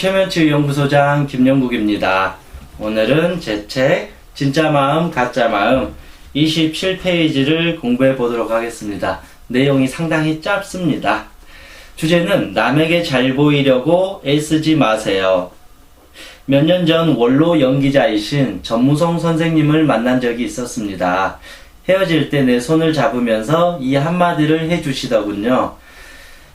최면치 연구소장 김영국입니다. 오늘은 제 책 진짜 마음 가짜 마음 27페이지를 공부해 보도록 하겠습니다. 내용이 상당히 짧습니다. 주제는 남에게 잘 보이려고 애쓰지 마세요. 몇 년 전 원로 연기자이신 전무성 선생님을 만난 적이 있었습니다. 헤어질 때 내 손을 잡으면서 이 한마디를 해주시더군요.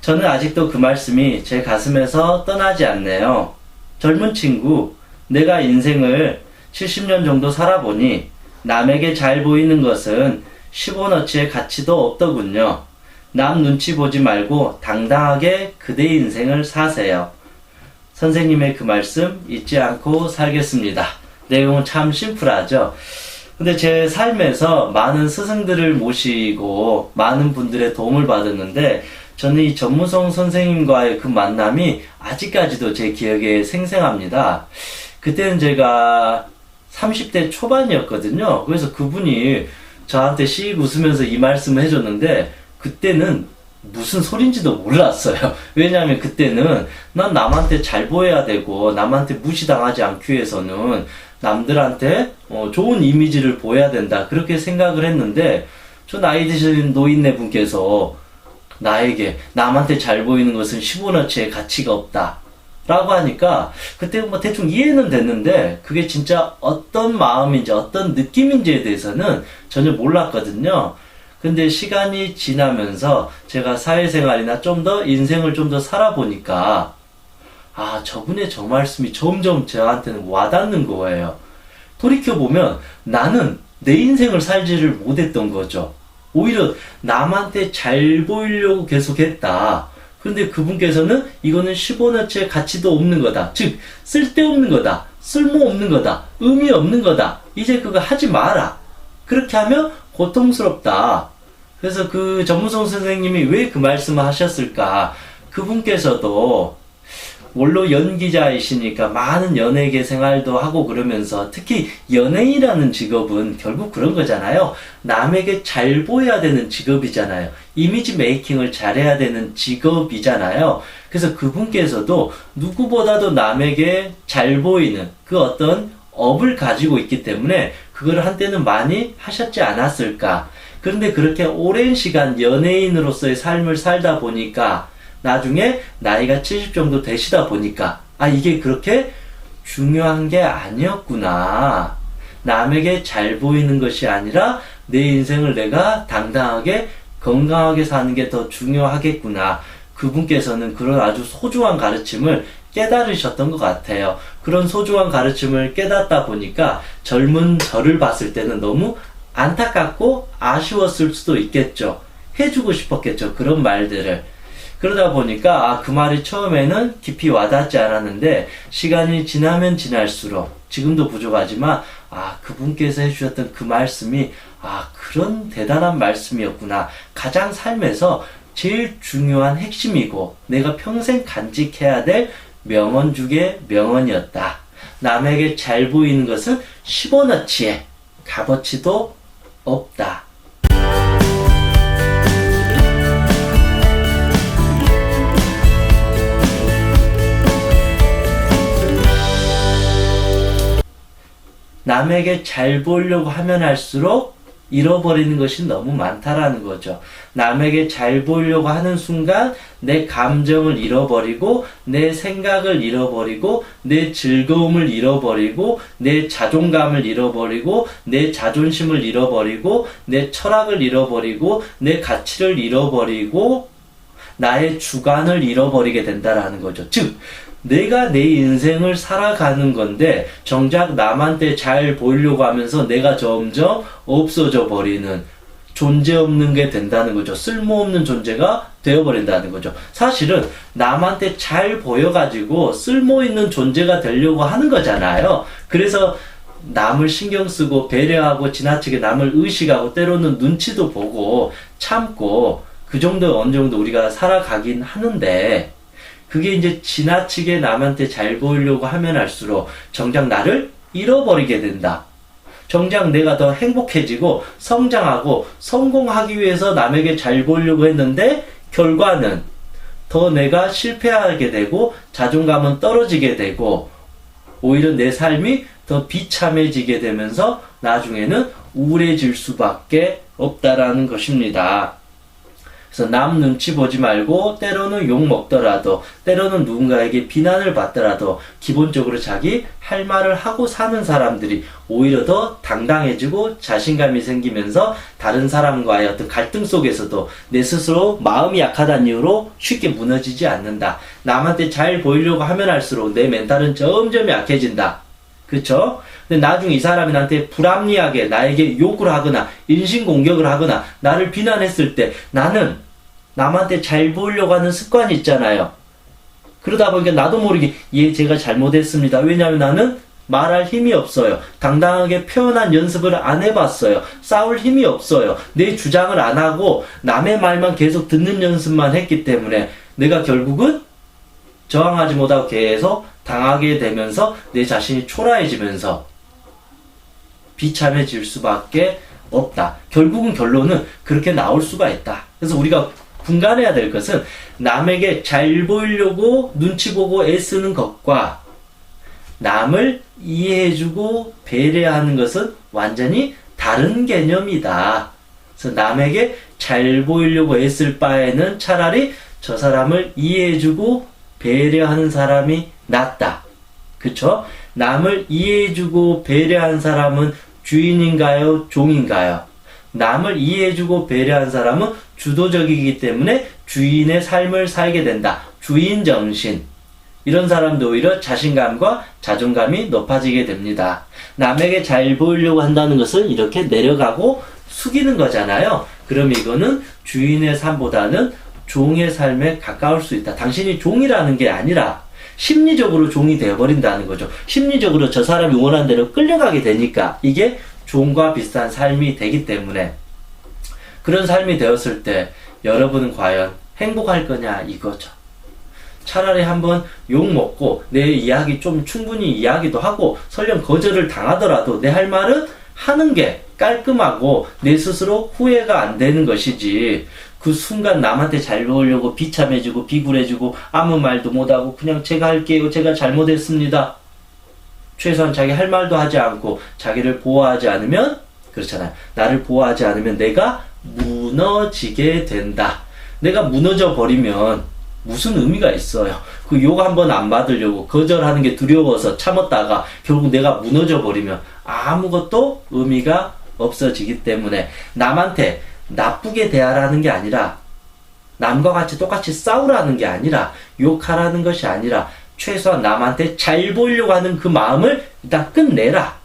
저는 아직도 그 말씀이 제 가슴에서 떠나지 않네요. 젊은 친구, 내가 인생을 70년 정도 살아보니 남에게 잘 보이는 것은 10원어치의 가치도 없더군요. 남 눈치 보지 말고 당당하게 그대의 인생을 사세요. 선생님의 그 말씀 잊지 않고 살겠습니다. 내용은 참 심플하죠. 근데 제 삶에서 많은 스승들을 모시고 많은 분들의 도움을 받았는데 저는 이 전무성 선생님과의 그 만남이 아직까지도 제 기억에 생생합니다. 그때는 제가 30대 초반이었거든요. 그래서 그분이 저한테 씩 웃으면서 이 말씀을 해줬는데 그때는 무슨 소린지도 몰랐어요. 왜냐하면 그때는 난 남한테 잘 보여야 되고 남한테 무시당하지 않기 위해서는 남들한테 좋은 이미지를 보여야 된다 그렇게 생각을 했는데 저 나이 드신 노인네 분께서 나에게 남한테 잘 보이는 것은 10원어치의 가치가 없다 라고 하니까 그때 뭐 대충 이해는 됐는데 그게 진짜 어떤 마음인지 어떤 느낌인지에 대해서는 전혀 몰랐거든요. 근데 시간이 지나면서 제가 사회생활이나 좀 더 인생을 좀 더 살아보니까 아, 저분의 저 말씀이 점점 저한테는 와닿는 거예요. 돌이켜보면 나는 내 인생을 살지를 못했던 거죠. 오히려 남한테 잘 보이려고 계속 했다. 그런데 그분께서는 이거는 10원어치의 가치도 없는 거다. 즉, 쓸데없는 거다. 쓸모없는 거다. 의미 없는 거다. 이제 그거 하지 마라. 그렇게 하면 고통스럽다. 그래서 그 전무성 선생님이 왜 그 말씀을 하셨을까? 그분께서도 원로 연기자이시니까 많은 연예계 생활도 하고 그러면서 특히 연예인이라는 직업은 결국 그런 거잖아요. 남에게 잘 보여야 되는 직업이잖아요. 이미지 메이킹을 잘해야 되는 직업이잖아요. 그래서 그분께서도 누구보다도 남에게 잘 보이는 그 어떤 업을 가지고 있기 때문에 그걸 한때는 많이 하셨지 않았을까. 그런데 그렇게 오랜 시간 연예인으로서의 삶을 살다 보니까 나중에 나이가 70 정도 되시다 보니까 아, 이게 그렇게 중요한 게 아니었구나. 남에게 잘 보이는 것이 아니라 내 인생을 내가 당당하게 건강하게 사는 게 더 중요하겠구나. 그분께서는 그런 아주 소중한 가르침을 깨달으셨던 것 같아요. 그런 소중한 가르침을 깨닫다 보니까 젊은 저를 봤을 때는 너무 안타깝고 아쉬웠을 수도 있겠죠. 해주고 싶었겠죠. 그런 말들을. 그러다 보니까 아, 그 말이 처음에는 깊이 와닿지 않았는데 시간이 지나면 지날수록 지금도 부족하지만 아, 그분께서 해주셨던 그 말씀이 아, 그런 대단한 말씀이었구나. 가장 삶에서 제일 중요한 핵심이고 내가 평생 간직해야 될 명언 중에 명언이었다. 남에게 잘 보이는 것은 10원어치의 값어치도 없다. 남에게 잘 보이려고 하면 할수록 잃어버리는 것이 너무 많다라는 거죠. 남에게 잘 보이려고 하는 순간 내 감정을 잃어버리고 내 생각을 잃어버리고 내 즐거움을 잃어버리고 내 자존감을 잃어버리고 내 자존심을 잃어버리고 내 철학을 잃어버리고 내 가치를 잃어버리고 나의 주관을 잃어버리게 된다라는 거죠. 즉 내가 내 인생을 살아가는 건데 정작 남한테 잘 보이려고 하면서 내가 점점 없어져 버리는 존재 없는 게 된다는 거죠. 쓸모없는 존재가 되어버린다는 거죠. 사실은 남한테 잘 보여가지고 쓸모있는 존재가 되려고 하는 거잖아요. 그래서 남을 신경 쓰고 배려하고 지나치게 남을 의식하고 때로는 눈치도 보고 참고 그 정도 어느 정도 우리가 살아가긴 하는데 그게 이제 지나치게 남한테 잘 보이려고 하면 할수록 정작 나를 잃어버리게 된다. 정작 내가 더 행복해지고 성장하고 성공하기 위해서 남에게 잘 보이려고 했는데 결과는 더 내가 실패하게 되고 자존감은 떨어지게 되고 오히려 내 삶이 더 비참해지게 되면서 나중에는 우울해질 수밖에 없다라는 것입니다. 그래서 남 눈치 보지 말고 때로는 욕 먹더라도 때로는 누군가에게 비난을 받더라도 기본적으로 자기 할 말을 하고 사는 사람들이 오히려 더 당당해지고 자신감이 생기면서 다른 사람과의 어떤 갈등 속에서도 내 스스로 마음이 약하다는 이유로 쉽게 무너지지 않는다. 남한테 잘 보이려고 하면 할수록 내 멘탈은 점점 약해진다. 그쵸? 근데 나중에 이 사람이 나한테 불합리하게 나에게 욕을 하거나 인신공격을 하거나 나를 비난했을 때 나는 남한테 잘 보이려고 하는 습관이 있잖아요. 그러다 보니까 나도 모르게 제가 잘못했습니다. 왜냐하면 나는 말할 힘이 없어요. 당당하게 표현한 연습을 안 해봤어요. 싸울 힘이 없어요. 내 주장을 안 하고 남의 말만 계속 듣는 연습만 했기 때문에 내가 결국은 저항하지 못하고 계속 당하게 되면서 내 자신이 초라해지면서 비참해질 수밖에 없다. 결국은 결론은 그렇게 나올 수가 있다. 그래서 우리가 분간해야 될 것은 남에게 잘 보이려고 눈치 보고 애쓰는 것과 남을 이해해주고 배려하는 것은 완전히 다른 개념이다. 그래서 남에게 잘 보이려고 애쓸 바에는 차라리 저 사람을 이해해주고 배려하는 사람이 낫다. 그쵸? 남을 이해해주고 배려한 사람은 주인인가요? 종인가요? 남을 이해해주고 배려한 사람은 주도적이기 때문에 주인의 삶을 살게 된다. 주인 정신. 이런 사람도 오히려 자신감과 자존감이 높아지게 됩니다. 남에게 잘 보이려고 한다는 것은 이렇게 내려가고 숙이는 거잖아요. 그럼 이거는 주인의 삶보다는 종의 삶에 가까울 수 있다. 당신이 종이라는 게 아니라 심리적으로 종이 되어버린다는 거죠. 심리적으로 저 사람이 원하는 대로 끌려가게 되니까 이게 종과 비슷한 삶이 되기 때문에 그런 삶이 되었을 때 여러분은 과연 행복할 거냐 이거죠. 차라리 한번 욕먹고 내 이야기 좀 충분히 이야기도 하고 설령 거절을 당하더라도 내 할 말은 하는 게 깔끔하고 내 스스로 후회가 안 되는 것이지 그 순간 남한테 잘 보이려고 비참해지고 비굴해지고 아무 말도 못하고 그냥 제가 할게요. 제가 잘못했습니다. 최소한 자기 할 말도 하지 않고 자기를 보호하지 않으면 그렇잖아요. 나를 보호하지 않으면 내가 무너지게 된다. 내가 무너져 버리면 무슨 의미가 있어요. 그 욕 한번 안 받으려고 거절하는 게 두려워서 참았다가 결국 내가 무너져 버리면 아무것도 의미가 없어지기 때문에 남한테 나쁘게 대하라는 게 아니라 남과 같이 똑같이 싸우라는 게 아니라 욕하라는 것이 아니라 최소한 남한테 잘 보이려고 하는 그 마음을 일단 끝내라.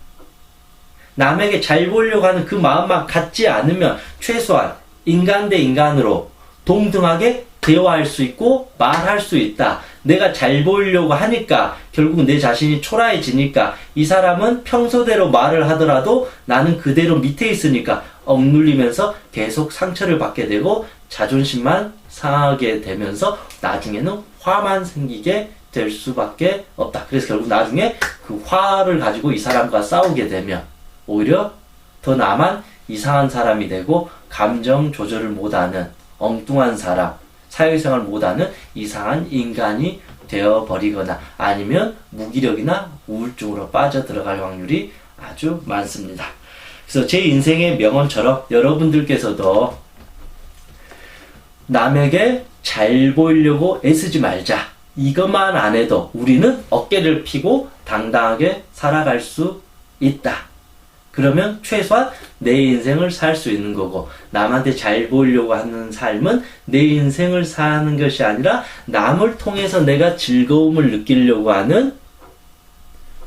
남에게 잘 보이려고 하는 그 마음만 갖지 않으면 최소한 인간 대 인간으로 동등하게 대화할 수 있고 말할 수 있다. 내가 잘 보이려고 하니까 결국 내 자신이 초라해지니까 이 사람은 평소대로 말을 하더라도 나는 그대로 밑에 있으니까 억눌리면서 계속 상처를 받게 되고 자존심만 상하게 되면서 나중에는 화만 생기게 될 수밖에 없다. 그래서 결국 나중에 그 화를 가지고 이 사람과 싸우게 되면 오히려 더 나만 이상한 사람이 되고 감정 조절을 못하는 엉뚱한 사람, 사회생활 못하는 이상한 인간이 되어버리거나 아니면 무기력이나 우울증으로 빠져들어갈 확률이 아주 많습니다. 그래서 제 인생의 명언처럼 여러분들께서도 남에게 잘 보이려고 애쓰지 말자. 이것만 안 해도 우리는 어깨를 펴고 당당하게 살아갈 수 있다. 그러면 최소한 내 인생을 살 수 있는 거고 남한테 잘 보이려고 하는 삶은 내 인생을 사는 것이 아니라 남을 통해서 내가 즐거움을 느끼려고 하는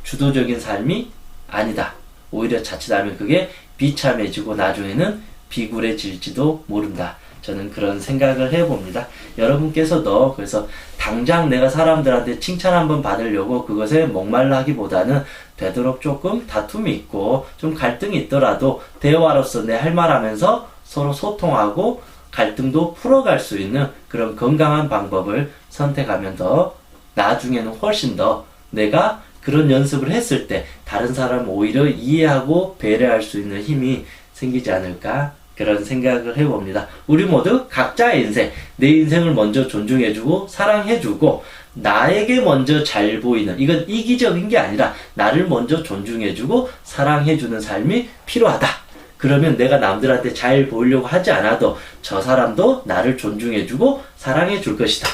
주도적인 삶이 아니다. 오히려 자칫하면 그게 비참해지고 나중에는 비굴해질지도 모른다. 저는 그런 생각을 해봅니다. 여러분께서도 그래서 당장 내가 사람들한테 칭찬 한번 받으려고 그것에 목말라 하기보다는 되도록 조금 다툼이 있고 좀 갈등이 있더라도 대화로서 내 할 말 하면서 서로 소통하고 갈등도 풀어갈 수 있는 그런 건강한 방법을 선택하면 더 나중에는 훨씬 더 내가 그런 연습을 했을 때 다른 사람을 오히려 이해하고 배려할 수 있는 힘이 생기지 않을까 그런 생각을 해봅니다. 우리 모두 각자의 인생, 내 인생을 먼저 존중해주고 사랑해주고 나에게 먼저 잘 보이는, 이건 이기적인 게 아니라 나를 먼저 존중해주고 사랑해주는 삶이 필요하다. 그러면 내가 남들한테 잘 보이려고 하지 않아도 저 사람도 나를 존중해주고 사랑해줄 것이다.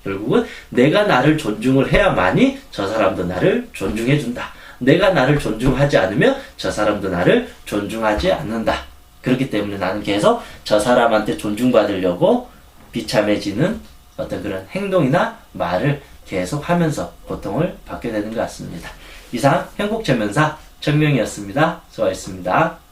결국은 내가 나를 존중을 해야만이 저 사람도 나를 존중해준다. 내가 나를 존중하지 않으면 저 사람도 나를 존중하지 않는다. 그렇기 때문에 나는 계속 저 사람한테 존중받으려고 비참해지는 어떤 그런 행동이나 말을 계속 하면서 고통을 받게 되는 것 같습니다. 이상 행복체면사 정명이었습니다. 수고하셨습니다.